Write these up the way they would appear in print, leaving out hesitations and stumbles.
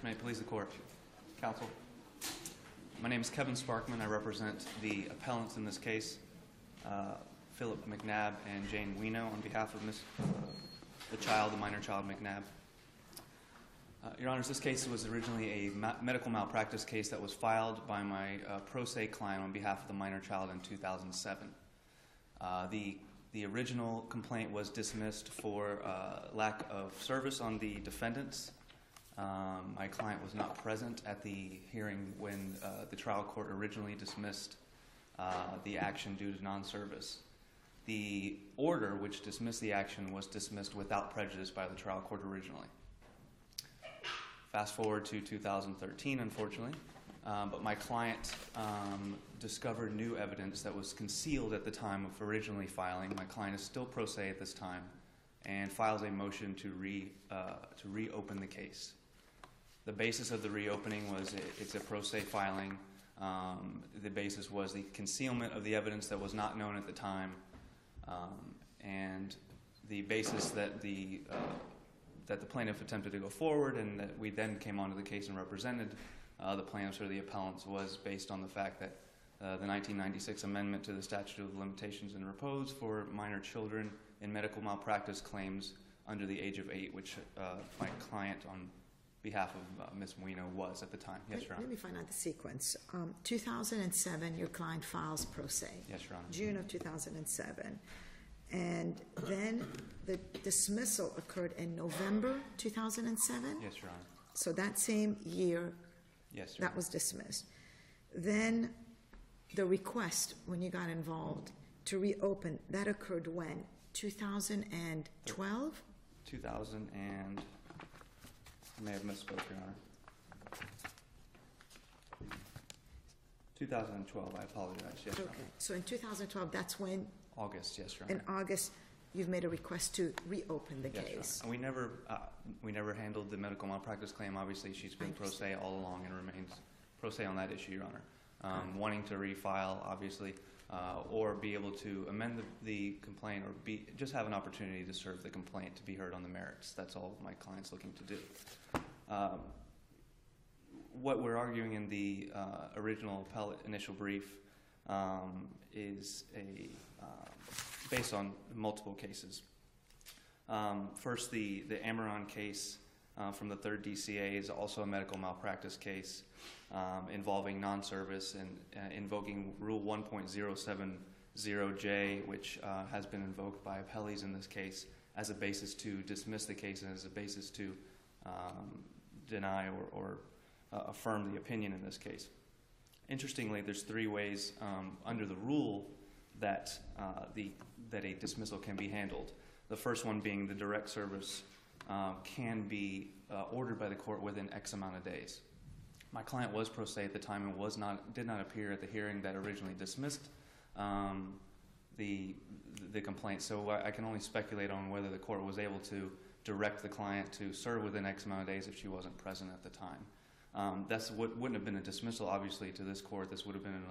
May it please the Court. Counsel. My name is Kevin Sparkman. I represent the appellants in this case, Philip McNabb and Jane Weino, on behalf of the minor child McNabb. Your Honors, this case was originally a medical malpractice case that was filed by my pro se client on behalf of the minor child in 2007. The original complaint was dismissed for lack of service on the defendants. My client was not present at the hearing when the trial court originally dismissed the action due to non-service. The order which dismissed the action was dismissed without prejudice by the trial court originally. Fast forward to 2013, unfortunately, but my client discovered new evidence that was concealed at the time of originally filing. My client is still pro se at this time and files a motion to reopen the case. The basis of the reopening was it's a pro se filing. The basis was the concealment of the evidence that was not known at the time, and the basis that the plaintiff attempted to go forward and that we then came onto the case and represented the plaintiffs or the appellants was based on the fact that the 1996 amendment to the statute of limitations and repose for minor children in medical malpractice claims under the age of 8, which my client on behalf of Ms. Weino was at the time. Yes, Your Honor. Let me find out the sequence. 2007, your client files pro se. Yes, Your Honor. June of 2007. And then the dismissal occurred in November 2007? Yes, Your Honor. So that same year, yes, Your that was dismissed. Then the request, when you got involved, to reopen, that occurred when? 2012? 2000 and... I may have misspoke, Your Honor. 2012, I apologize. Yes, Your Honor. Okay, so in 2012, that's when? August, yes, Your Honor. In August, you've made a request to reopen the case. And we never handled the medical malpractice claim. Obviously, she's been pro se all along and remains pro se on that issue, Your Honor. Wanting to refile, obviously, or be able to amend the complaint or just have an opportunity to serve the complaint to be heard on the merits. That's all my client's looking to do. What we're arguing in the original appellate initial brief is based on multiple cases. First, the Amaron case from the 3rd DCA is also a medical malpractice case involving non-service and invoking Rule 1.070J, which has been invoked by appellees in this case as a basis to dismiss the case and as a basis to deny or affirm the opinion in this case. Interestingly, there's 3 ways under the rule that a dismissal can be handled. The first one being the direct service can be ordered by the court within X amount of days. My client was pro se at the time and did not appear at the hearing that originally dismissed the complaint, so I can only speculate on whether the court was able to direct the client to serve within X amount of days if she wasn't present at the time. That's what wouldn't have been a dismissal, obviously, to this court. This would have been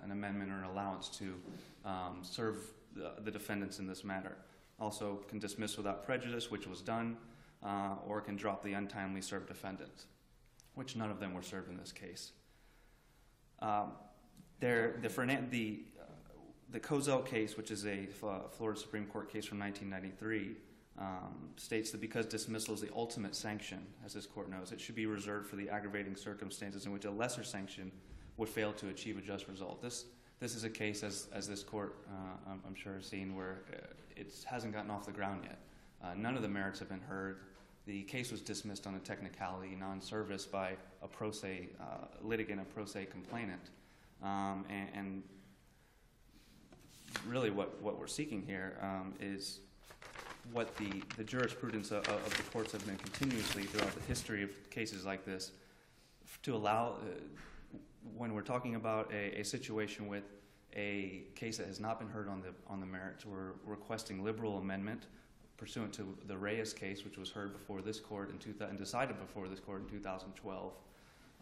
an amendment or an allowance to serve the defendants in this matter. Also can dismiss without prejudice, which was done, or can drop the untimely served defendants, which none of them were served in this case. The Kozel case, which is a Florida Supreme Court case from 1993, states that because dismissal is the ultimate sanction, as this court knows, it should be reserved for the aggravating circumstances in which a lesser sanction would fail to achieve a just result. This is a case, as this court, I'm sure, has seen, where it hasn't gotten off the ground yet. None of the merits have been heard. The case was dismissed on a technicality, non-service, by a pro se litigant, a pro se complainant. And really what we're seeking here is what the jurisprudence of the courts have been continuously throughout the history of cases like this, to allow, when we're talking about a situation with a case that has not been heard on the merits, we're requesting liberal amendment pursuant to the Reyes case, which was heard before this court and decided before this court in 2012.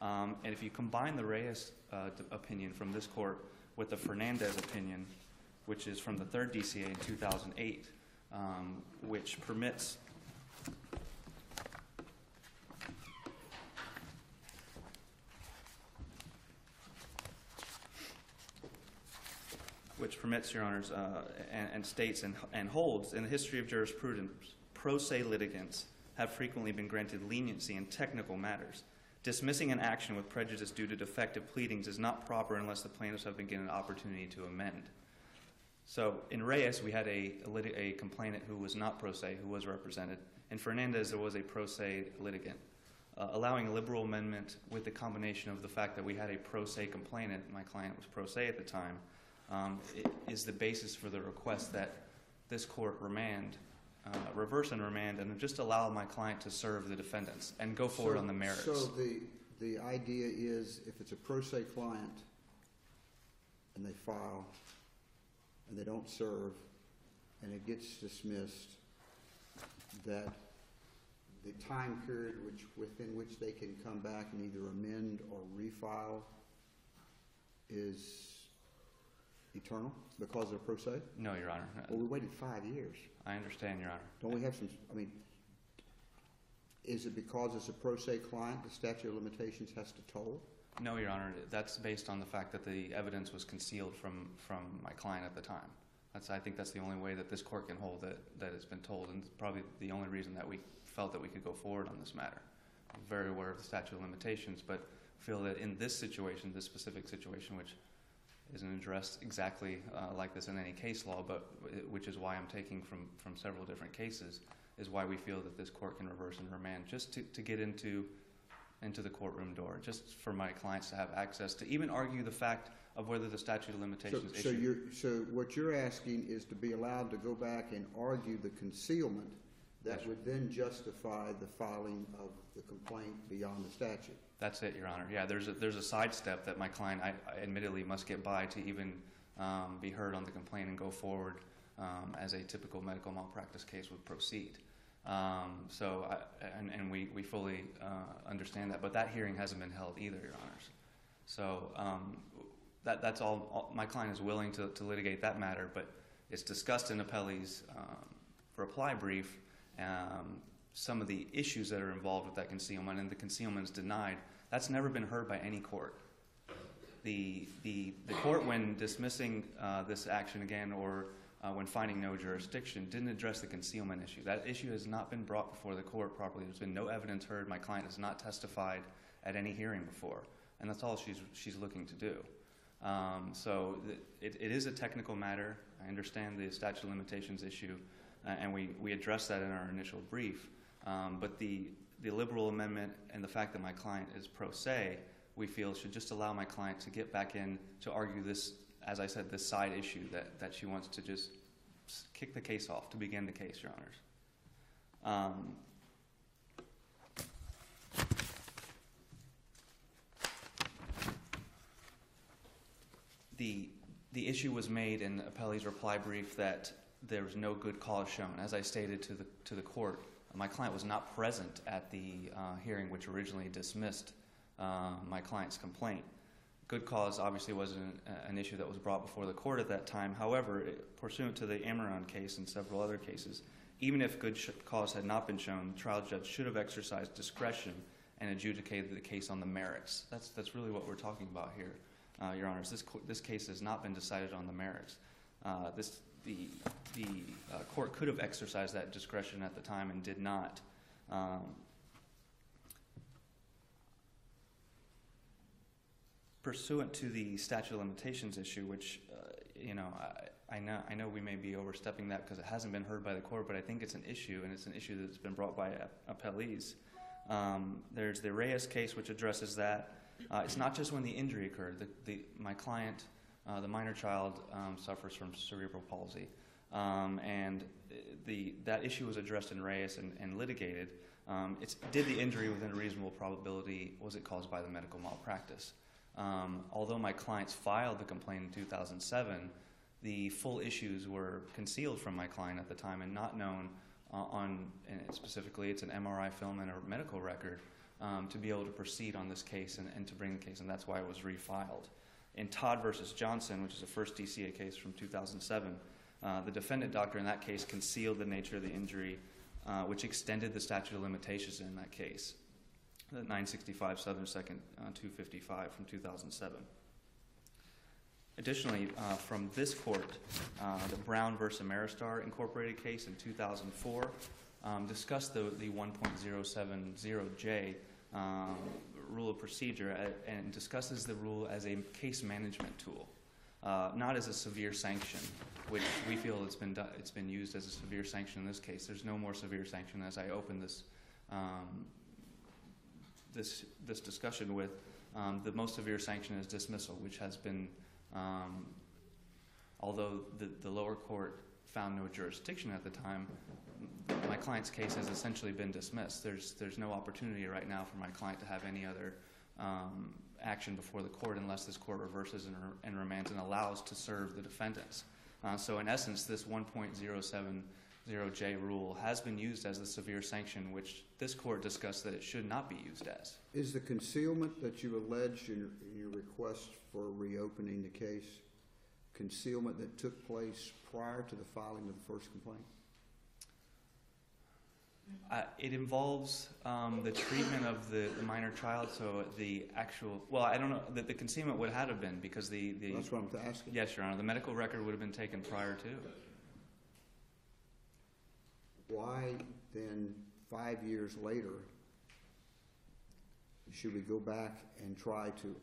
And if you combine the Reyes opinion from this court with the Fernandez opinion, which is from the 3rd DCA in 2008, which permits which permits, Your Honors, and states and holds, in the history of jurisprudence, pro se litigants have frequently been granted leniency in technical matters. Dismissing an action with prejudice due to defective pleadings is not proper unless the plaintiffs have been given an opportunity to amend. So in Reyes, we had a complainant who was not pro se, who was represented. In Fernandez, there was a pro se litigant. Allowing a liberal amendment with the combination of the fact that we had a pro se complainant, my client was pro se at the time, is the basis for the request that this court reverse and remand, and just allow my client to serve the defendants and go forward on the merits. So the idea is, if it's a pro se client and they file and they don't serve and it gets dismissed, that the time period within which they can come back and either amend or refile is eternal because they're pro se? No, Your Honor. Well, we waited 5 years. I understand, Your Honor. Don't we have some, is it because it's a pro se client, the statute of limitations has to toll? No, Your Honor. That's based on the fact that the evidence was concealed from my client at the time. I think that's the only way that this court can hold that it's been told, and probably the only reason that we felt that we could go forward on this matter. I'm very aware of the statute of limitations, but feel that in this situation, this specific situation, which isn't addressed exactly like this in any case law, but which is why I'm taking from several different cases, is why we feel that this court can reverse and remand, just to get into the courtroom door, just for my clients to have access to even argue the fact of whether the statute of limitations So what you're asking is to be allowed to go back and argue the concealment that would then justify the filing of the complaint beyond the statute. That's it, Your Honor. Yeah, there's a sidestep that my client, I admittedly, must get by to even be heard on the complaint and go forward as a typical medical malpractice case would proceed. We fully understand that, but that hearing hasn't been held either, Your Honors. So that's all. My client is willing to litigate that matter, but it's discussed in Appellees' reply brief. Some of the issues that are involved with that concealment, and the concealment is denied. That's never been heard by any court. The court, when dismissing this action again, or when finding no jurisdiction, didn't address the concealment issue. That issue has not been brought before the court properly. There's been no evidence heard. My client has not testified at any hearing before, and that's all she's looking to do. It is a technical matter. I understand the statute of limitations issue, and we addressed that in our initial brief. But the liberal amendment and the fact that my client is pro se, we feel should just allow my client to get back in to argue this, as I said, this side issue that she wants to just kick the case off, to begin the case, Your Honors. The issue was made in Appellee's reply brief that there was no good cause shown. As I stated to the court, my client was not present at the hearing which originally dismissed my client's complaint. Good cause obviously wasn't an issue that was brought before the court at that time. However, pursuant to the Amaron case and several other cases, even if good cause had not been shown, the trial judge should have exercised discretion and adjudicated the case on the merits. That's really what we're talking about here, Your Honors. This case has not been decided on the merits. The court could have exercised that discretion at the time and did not. Pursuant to the statute of limitations issue, which I know we may be overstepping that because it hasn't been heard by the court, but I think it's an issue, and it's an issue that's been brought by Appellees. There's the Reyes case, which addresses that. It's not just when the injury occurred. My client, the minor child, suffers from cerebral palsy, and that issue was addressed in Reyes and litigated. Did the injury within a reasonable probability, was it caused by the medical malpractice? Although my clients filed the complaint in 2007, the full issues were concealed from my client at the time and not known specifically it's an MRI film and a medical record to be able to proceed on this case and to bring the case, and that's why it was refiled. In Todd versus Johnson, which is a first DCA case from 2007, the defendant doctor in that case concealed the nature of the injury, which extended the statute of limitations in that case. 965 Southern 2nd 255 from 2007. Additionally, from this court, the Brown versus Ameristar Incorporated case in 2004 discussed the 1.070J rule of procedure and discusses the rule as a case management tool, not as a severe sanction, which we feel it's been used as a severe sanction in this case. There's no more severe sanction. As I open this discussion with, the most severe sanction is dismissal, which has been, although the lower court found no jurisdiction at the time, my client's case has essentially been dismissed. There's no opportunity right now for my client to have any other action before the court unless this court reverses and remands and allows to serve the defendants. So in essence, this 1.070J rule has been used as a severe sanction, which this court discussed that it should not be used as. Is the concealment that you alleged in your request for reopening the case concealment that took place prior to the filing of the first complaint? It involves the treatment of the minor child, so the actual, well, I don't know, the concealment would have been because the That's what I'm asking. Yes, Your Honor, the medical record would have been taken prior to. Why then, 5 years later, should we go back and try to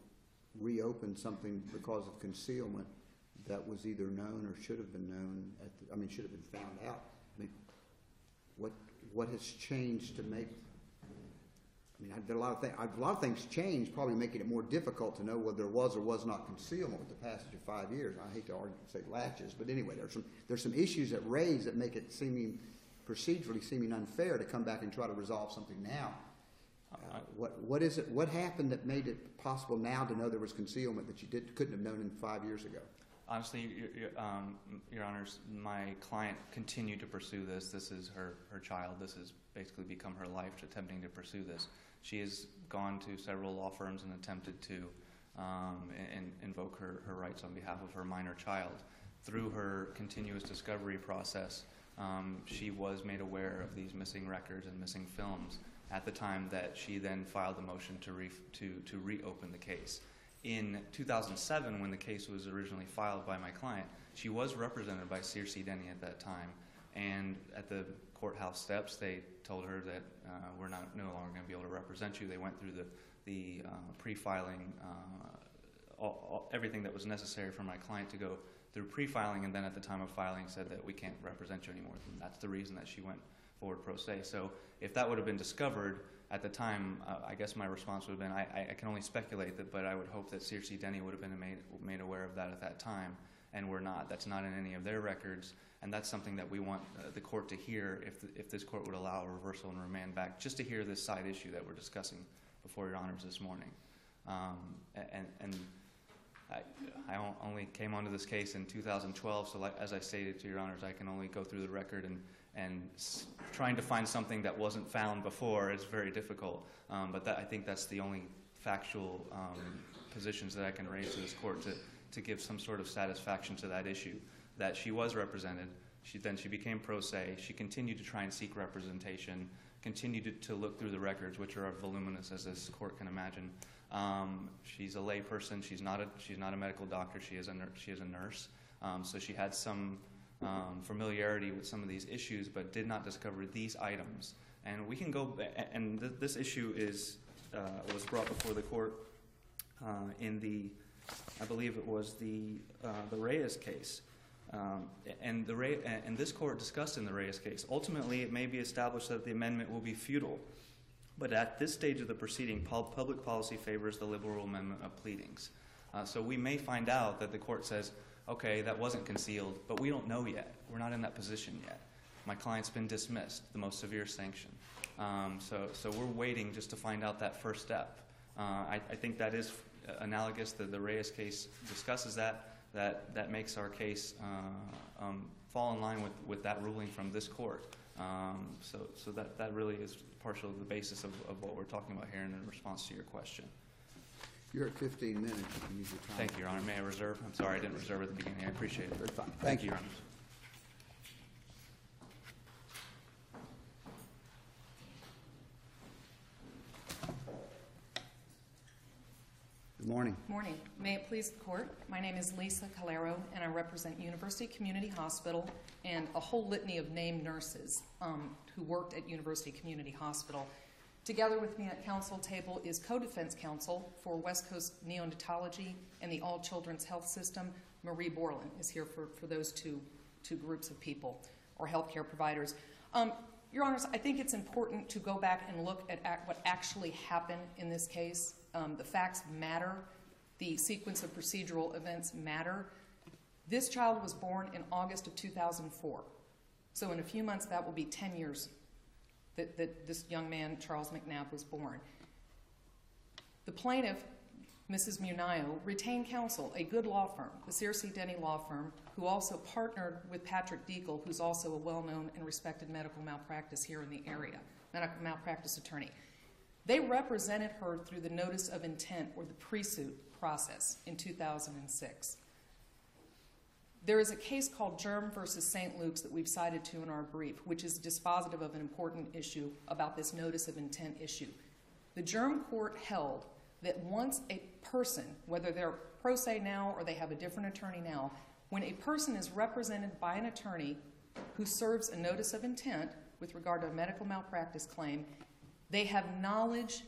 reopen something because of concealment that was either known or should have been known, should have been found out? I mean, what has changed to make, a lot of things changed, probably making it more difficult to know whether there was or was not concealment with the passage of 5 years. I hate to say latches, but anyway, there's some issues that raise that make it procedurally seeming unfair to come back and try to resolve something now. What is it? What happened that made it possible now to know there was concealment that you couldn't have known 5 years ago? Honestly, Your Honors, my client continued to pursue this. This is her child. This has basically become her life, attempting to pursue this. She has gone to several law firms and attempted to invoke her rights on behalf of her minor child. Through her continuous discovery process, she was made aware of these missing records and missing films at the time that she then filed the motion to reopen the case. In 2007, when the case was originally filed by my client, she was represented by Circe Denny at that time, and at the courthouse steps, they told her that we're no longer going to be able to represent you. They went through the pre-filing, everything that was necessary for my client to go through pre-filing, and then at the time of filing said that we can't represent you anymore. And that's the reason that she went forward pro se. So if that would have been discovered at the time, I guess my response would have been, I can only speculate that, but I would hope that Circe Denny would have been made aware of that at that time, and we're not. That's not in any of their records, and that's something that we want the court to hear if this court would allow a reversal and remand back, just to hear this side issue that we're discussing before Your Honors this morning. I only came onto this case in 2012, so as I stated to Your Honors, I can only go through the record and trying to find something that wasn't found before is very difficult. But I think that's the only factual positions that I can raise to this court to give some sort of satisfaction to that issue, that she was represented. Then she became pro se. She continued to try and seek representation, continued to look through the records, which are voluminous, as this court can imagine. She's a lay person. She's not a medical doctor. She is a nurse. So she had some familiarity with some of these issues, but did not discover these items. And we can go. And this issue was brought before the court in I believe it was the Reyes case. And this court discussed in the Reyes case, ultimately it may be established that the amendment will be futile. But at this stage of the proceeding, public policy favors the liberal amendment of pleadings. So we may find out that the court says, okay, that wasn't concealed, but we don't know yet. We're not in that position yet. My client's been dismissed, the most severe sanction. So we're waiting just to find out that first step. I think that is analogous. The Reyes case discusses that makes our case fall in line with that ruling from this court. So that really is partially the basis of what we're talking about here in response to your question. You're at 15 minutes. You can use your time. Thank you, Your Honor. May I reserve? I'm sorry I didn't reserve at the beginning. I appreciate it. Very fine. Thank you, Your Honor. Good morning. Morning. May it please the court, my name is Lisa Calero, and I represent University Community Hospital and a whole litany of named nurses who worked at University Community Hospital. Together with me at council table is co-defense counsel for West Coast Neonatology and the All Children's Health System. Marie Borland is here for those two groups of people, or healthcare providers. Your Honors, I think it's important to go back and look at what actually happened in this case. The facts matter. The sequence of procedural events matter. This child was born in August of 2004. So in a few months, that will be 10 years that this young man, Charles McNabb, was born. The plaintiff, Mrs. Munayo, retained counsel, a good law firm, the Searcy Denny law firm, who also partnered with Patrick Deacle, who's also a well-known and respected medical malpractice here in the area, medical malpractice attorney. They represented her through the notice of intent, or the pre-suit process, in 2006. There is a case called Germ versus St. Luke's that we've cited to in our brief, which is dispositive of an important issue about this notice of intent issue. The Germ court held that once a person, whether they're pro se now or they have a different attorney now, when a person is represented by an attorney who serves a notice of intent with regard to a medical malpractice claim, they have knowledge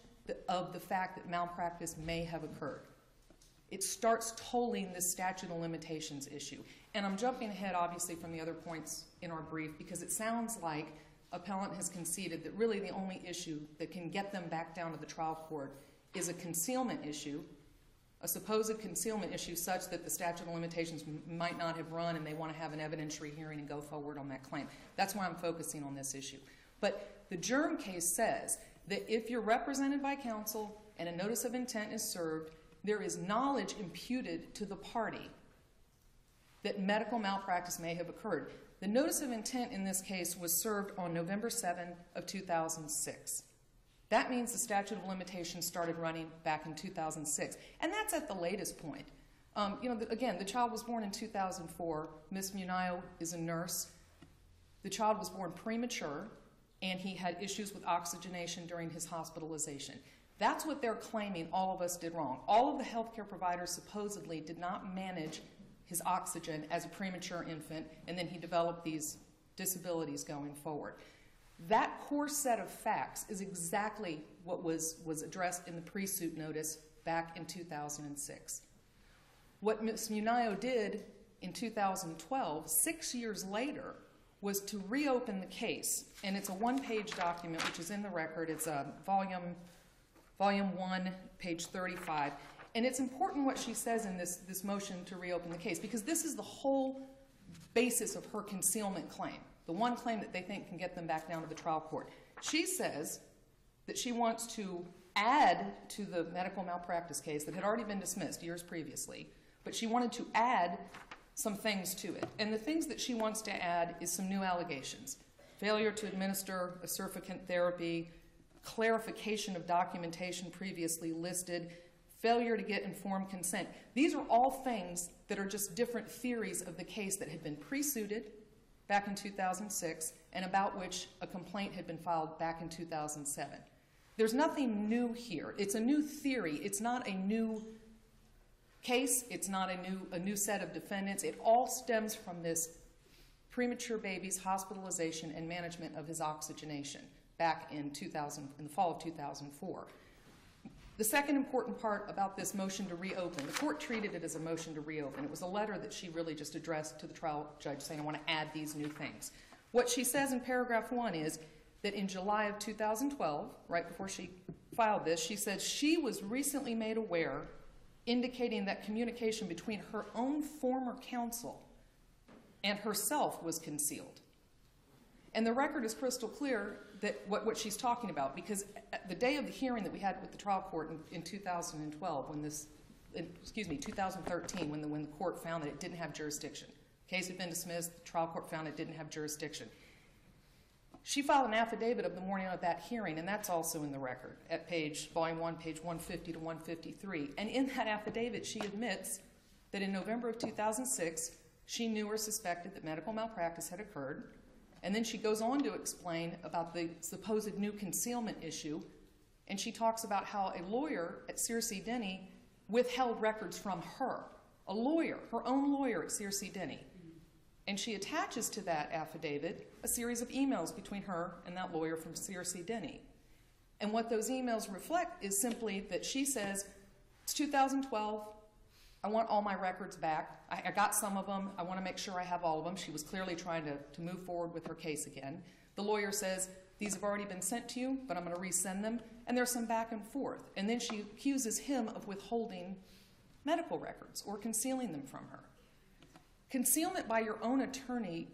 of the fact that malpractice may have occurred. It starts tolling the statute of limitations issue. And I'm jumping ahead, obviously, from the other points in our brief, because it sounds like appellant has conceded that really the only issue that can get them back down to the trial court is a concealment issue, a supposed concealment issue such that the statute of limitations might not have run and they want to have an evidentiary hearing and go forward on that claim. That's why I'm focusing on this issue. But the Germ case says that if you're represented by counsel and a notice of intent is served, there is knowledge imputed to the party that medical malpractice may have occurred. The notice of intent in this case was served on November 7 of 2006. That means the statute of limitations started running back in 2006. And that's at the latest point. Again, the child was born in 2004. Ms. Munayo is a nurse. The child was born premature, and he had issues with oxygenation during his hospitalization. That's what they're claiming all of us did wrong. All of the healthcare providers supposedly did not manage his oxygen as a premature infant, and then he developed these disabilities going forward. That core set of facts is exactly what was addressed in the pre-suit notice back in 2006. What Ms. Munayo did in 2012, 6 years later, was to reopen the case. And it's a one-page document, which is in the record. It's volume 1, page 35. And it's important what she says in this motion to reopen the case, because this is the whole basis of her concealment claim, the one claim that they think can get them back down to the trial court. She says that she wants to add to the medical malpractice case that had already been dismissed years previously, but she wanted to add some things to it. And the things that she wants to add is some new allegations. Failure to administer a surfactant therapy, clarification of documentation previously listed, failure to get informed consent. These are all things that are just different theories of the case that had been pre-suited back in 2006 and about which a complaint had been filed back in 2007. There's nothing new here. It's a new theory. It's not a new case. It's not a new set of defendants. It all stems from this premature baby's hospitalization and management of his oxygenation back in the fall of 2004. The second important part about this motion to reopen, the court treated it as a motion to reopen. It was a letter that she really just addressed to the trial judge saying, I want to add these new things. What she says in paragraph 1 is that in July of 2012, right before she filed this, she said she was recently made aware, indicating that communication between her own former counsel and herself was concealed. And the record is crystal clear that what she's talking about, because the day of the hearing that we had with the trial court in 2012, 2013, when the court found that it didn't have jurisdiction. The case had been dismissed, the trial court found it didn't have jurisdiction. She filed an affidavit of the morning of that hearing, and that's also in the record at volume 1, page 150 to 153. And in that affidavit, she admits that in November of 2006, she knew or suspected that medical malpractice had occurred. And then she goes on to explain about the supposed new concealment issue, and she talks about how a lawyer at Searcy Denny withheld records from her, a lawyer, her own lawyer at Searcy Denny. And she attaches to that affidavit a series of emails between her and that lawyer from Searcy Denny. And what those emails reflect is simply that she says, it's 2012, I want all my records back. I got some of them. I want to make sure I have all of them. She was clearly trying to move forward with her case again. The lawyer says, these have already been sent to you, but I'm going to resend them. And there's some back and forth. And then she accuses him of withholding medical records or concealing them from her. Concealment by your own attorney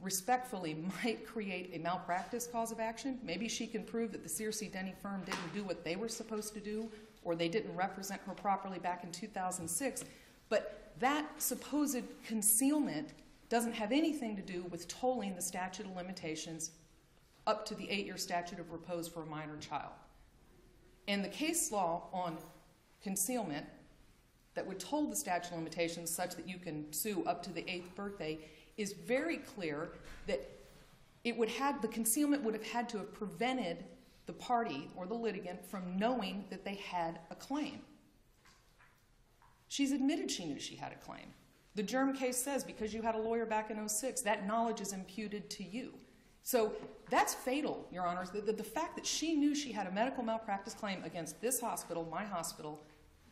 respectfully might create a malpractice cause of action. Maybe she can prove that the Searcy Denny firm didn't do what they were supposed to do, or they didn't represent her properly back in 2006. But that supposed concealment doesn't have anything to do with tolling the statute of limitations up to the 8-year statute of repose for a minor child. And the case law on concealment that would toll the statute of limitations such that you can sue up to the 8th birthday is very clear that the concealment would have had to have prevented the party or the litigant from knowing that they had a claim. She's admitted she knew she had a claim. The Germ case says because you had a lawyer back in 2006, that knowledge is imputed to you. So that's fatal, Your Honors. The fact that she knew she had a medical malpractice claim against this hospital,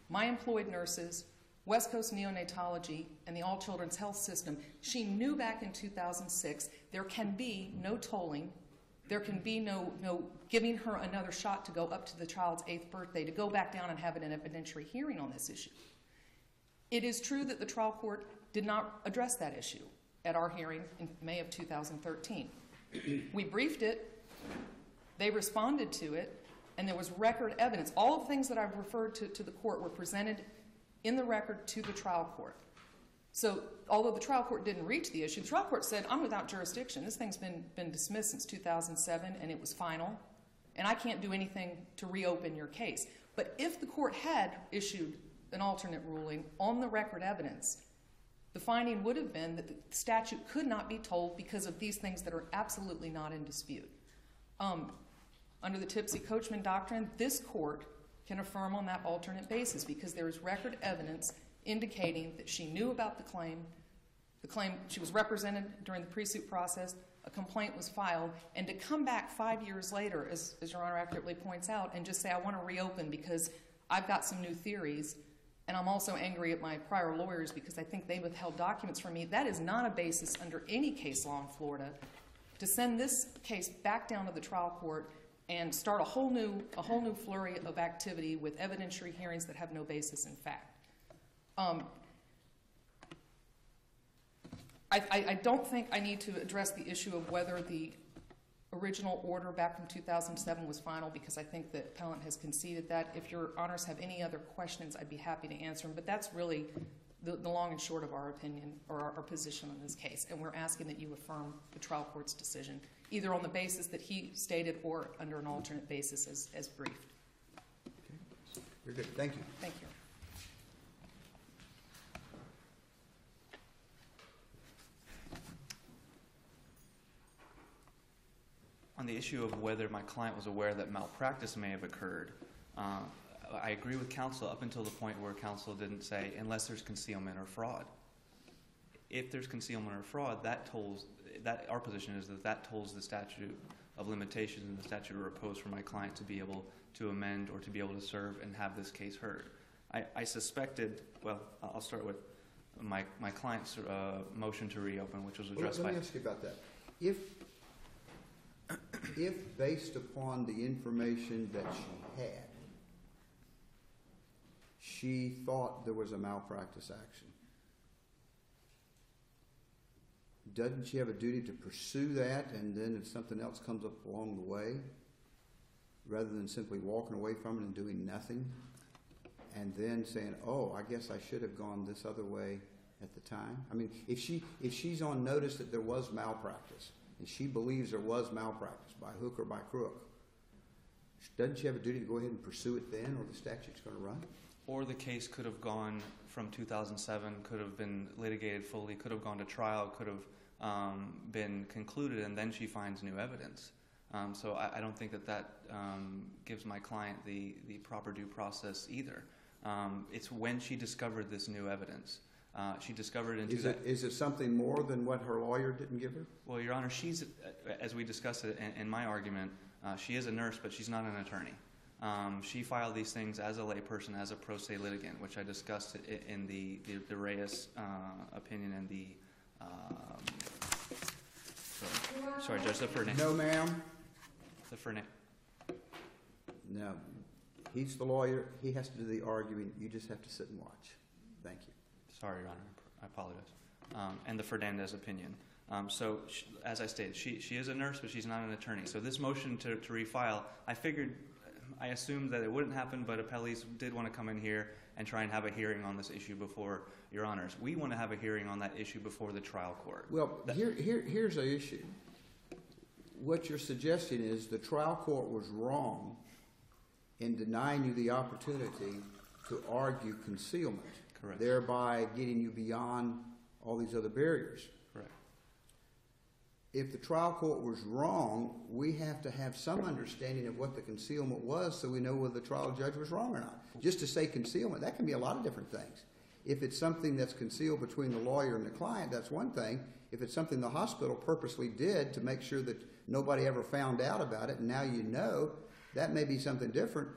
my employed nurses, West Coast Neonatology, and the All Children's Health System, she knew back in 2006 there can be no tolling, there can be no giving her another shot to go up to the child's 8th birthday, to go back down and have an evidentiary hearing on this issue. It is true that the trial court did not address that issue at our hearing in May of 2013. We briefed it, they responded to it, and there was record evidence. All of the things that I've referred to the court were presented in the record to the trial court. So although the trial court didn't reach the issue, the trial court said, I'm without jurisdiction. This thing's been dismissed since 2007, and it was final, and I can't do anything to reopen your case. But if the court had issued an alternate ruling on the record evidence, the finding would have been that the statute could not be tolled because of these things that are absolutely not in dispute. Under the Tipsy-Coachman doctrine, this court can affirm on that alternate basis because there is record evidence indicating that she knew about the claim, she was represented during the pre-suit process, a complaint was filed, and to come back 5 years later, as Your Honor accurately points out, and just say, I want to reopen because I've got some new theories, and I'm also angry at my prior lawyers because I think they withheld documents from me, that is not a basis under any case law in Florida to send this case back down to the trial court and start a whole new flurry of activity with evidentiary hearings that have no basis in fact. I don't think I need to address the issue of whether the original order back from 2007 was final because I think that Appellant has conceded that. If Your Honors have any other questions, I'd be happy to answer them. But that's really the long and short of our opinion or our position on this case. And we're asking that you affirm the trial court's decision, either on the basis that he stated or under an alternate basis as briefed. Okay. Very good. Thank you. Thank you. On the issue of whether my client was aware that malpractice may have occurred, I agree with counsel up until the point where counsel didn't say, unless there's concealment or fraud. If there's concealment or fraud, our position is that tolls the statute of limitations and the statute of repose for my client to be able to amend or to be able to serve and have this case heard. I suspected, well, I'll start with my client's motion to reopen, which was addressed by... Let me ask you about that. If based upon the information that she had, she thought there was a malpractice action, doesn't she have a duty to pursue that, and then if something else comes up along the way, rather than simply walking away from it and doing nothing, and then saying, oh, I guess I should have gone this other way at the time? I mean, if she's on notice that there was malpractice, and she believes there was malpractice by hook or by crook, doesn't she have a duty to go ahead and pursue it then, or the statute's going to run? Or the case could have gone from 2007, could have been litigated fully, could have gone to trial, could have been concluded, and then she finds new evidence. So I don't think that gives my client the proper due process either. It's when she discovered this new evidence. She discovered into Is it something more than what her lawyer didn't give her? Well, Your Honor, she's, as we discussed it in my argument, she is a nurse, but she's not an attorney. She filed these things as a layperson, as a pro se litigant, which I discussed in the Reyes opinion and the sorry, Judge, the Fernandez. No, ma'am. The Fernandez. No, he's the lawyer. He has to do the arguing. You just have to sit and watch. Thank you. Sorry, Your Honor. I apologize. And the Fernandez opinion. As I stated, she is a nurse, but she's not an attorney. So this motion to refile, I assumed that it wouldn't happen, but appellees did want to come in here and try and have a hearing on this issue before Your Honors. We want to have a hearing on that issue before the trial court. Well, here's the issue. What you're suggesting is the trial court was wrong in denying you the opportunity to argue concealment, Correct. thereby getting you beyond all these other barriers. Correct. If the trial court was wrong, we have to have some understanding of what the concealment was so we know whether the trial judge was wrong or not. Just to say concealment, that can be a lot of different things. If it's something that's concealed between the lawyer and the client, that's one thing. If it's something the hospital purposely did to make sure that nobody ever found out about it, and now you know, that may be something different.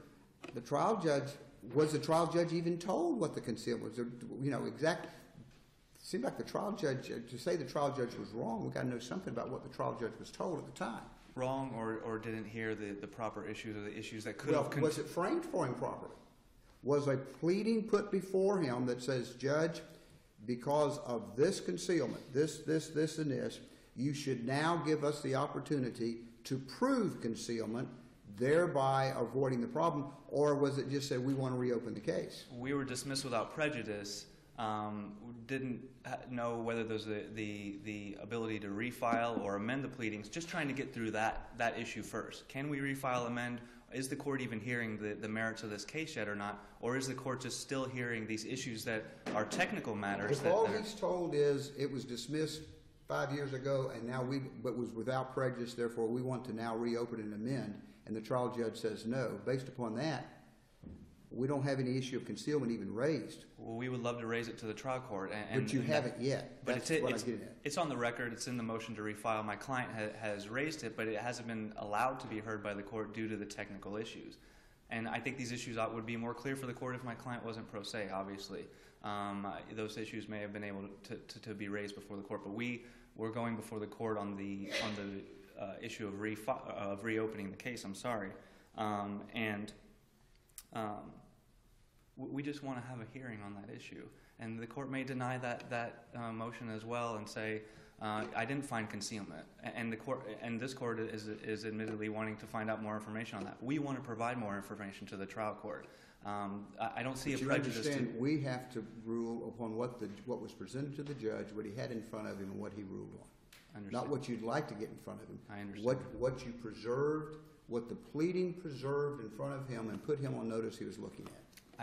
The trial judge, was the trial judge even told what the concealment was? You know, exact. It seemed like the trial judge, to say the trial judge was wrong, we've got to know something about what the trial judge was told at the time. Wrong or didn't hear the proper issues or the issues that could Well, have... was it framed for him properly? Was a pleading put before him that says, Judge, because of this concealment, this, and this, you should now give us the opportunity to prove concealment, thereby avoiding the problem? Or was it just said, we want to reopen the case? We were dismissed without prejudice. Didn't know whether there's the ability to refile or amend the pleadings, just trying to get through that issue first. Can we refile, amend? Is the court even hearing the merits of this case yet or not? Or is the court just still hearing these issues that are technical matters? If all he's told is it was dismissed 5 years ago and now but was without prejudice, therefore we want to now reopen and amend, and the trial judge says no, based upon that, we don't have any issue of concealment even raised. Well, we would love to raise it to the trial court. But you haven't yet. That's what I'm getting at. It's on the record. It's in the motion to refile. My client has raised it, but it hasn't been allowed to be heard by the court due to the technical issues. And I think these issues would be more clear for the court if my client wasn't pro se, obviously. Those issues may have been able to be raised before the court, but we're going before the court on the issue of reopening the case. I'm sorry. We just want to have a hearing on that issue. And the court may deny that motion as well and say, I didn't find concealment. And this court is admittedly wanting to find out more information on that. We want to provide more information to the trial court. I don't see a prejudice. You understand, we have to rule upon what was presented to the judge, what he had in front of him, and what he ruled on. Not what you'd like to get in front of him. I understand. What you preserved, what the pleading preserved in front of him and put him on notice he was looking at.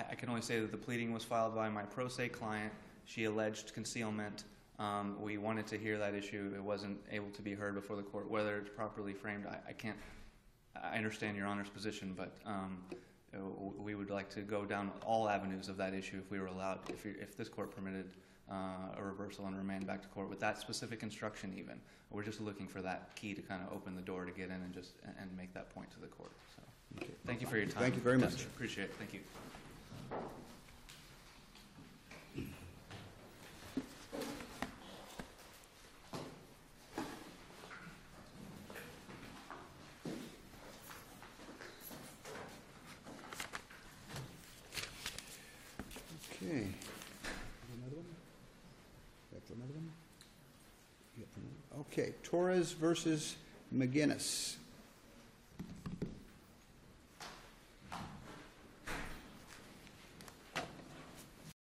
I can only say that the pleading was filed by my pro se client. She alleged concealment. We wanted to hear that issue. It wasn't able to be heard before the court. Whether it's properly framed, I can't. I understand Your Honor's position, but we would like to go down all avenues of that issue if we were allowed. If this court permitted a reversal and remand back to court with that specific instruction, even we're just looking for that key to kind of open the door to get in and make that point to the court. So, Okay. Thank you for your time. Thank you very much. Appreciate it. Thank you. Okay. Another one? Back to another one? Okay. Torres versus McGinnis.